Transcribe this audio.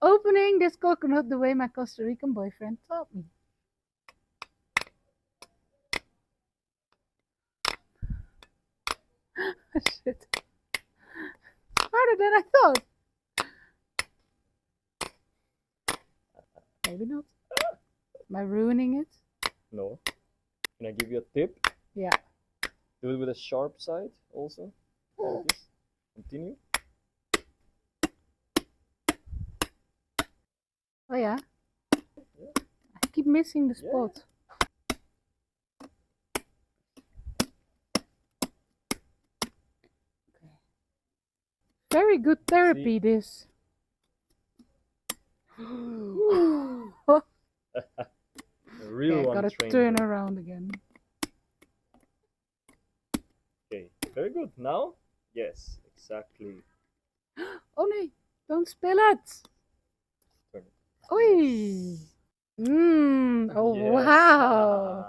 Opening this coconut the way my Costa Rican boyfriend taught me. Shit. Harder than I thought. Maybe not. Am I ruining it? No. Can I give you a tip? Yeah. Do it with a sharp side also. Like this. Continue. Oh yeah. I keep missing the spot. Okay. Very good therapy, See? this. A real Okay, I one gotta trained turn her. around again. Okay, very good. Now? Yes, exactly. Oh no, don't spill it. Turn it. Oi. Yes. Oh Yes. wow.